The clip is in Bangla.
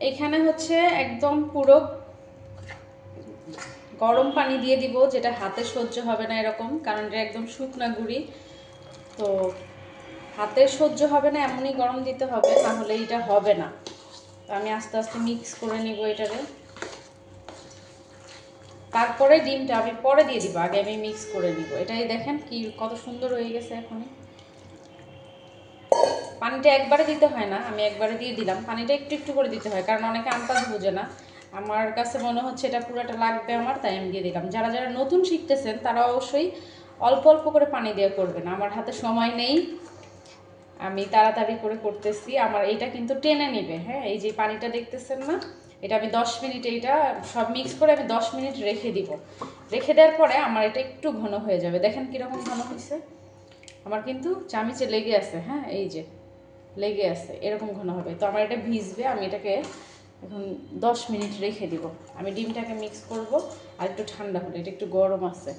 এখানে হচ্ছে একদম পুরো গরম পানি দিয়ে দিব, যেটা হাতে সহ্য হবে না এরকম, কারণ এটা একদম শুকনা গুঁড়ি। তো হাতে সহ্য হবে না এমনই গরম দিতে হবে, না হলে এটা হবে না। তো আমি আস্তে আস্তে মিক্স করে নিব এটারে। তারপরে ডিমটা আমি পরে দিয়ে দিব, আগে আমি মিক্স করে নিব। এটাই দেখেন কি কত সুন্দর হয়ে গেছে। এখনই পানিটা একবারে দিতে হয় না, আমি একবারে দিয়ে দিলাম। পানিটা একটু একটু করে দিতে হয়, কারণ অনেকে আন্দাজ বোঝে না। আমার কাছে মনে হচ্ছে এটা পুরোটা লাগবে আমার, তাই আমি দিয়ে দিলাম। যারা যারা নতুন শিখতেছেন তারা অবশ্যই অল্প অল্প করে পানি দিয়ে করবেন। আমার হাতে সময় নেই, আমি তাড়াতাড়ি করে করতেছি। আমার এটা কিন্তু টেনে নিবে। হ্যাঁ, এই যে পানিটা দেখতেছেন না, এটা আমি 10 মিনিট, এইটা সব মিক্স করে আমি 10 মিনিট রেখে দিব। রেখে দেওয়ার পরে আমার এটা একটু ঘন হয়ে যাবে। দেখেন কীরকম ঘন হয়েছে। আমার কিন্তু চামিচে লেগে আছে। হ্যাঁ, এই যে লেগে আছে, এরকম ঘন হবে। তো আমার এটা ভিজবে, আমি এটাকে এখন 10 মিনিট রেখে দিব। আমি ডিমটাকে মিক্স করব, আর একটু ঠান্ডা হলে, এটা একটু গরম আছে।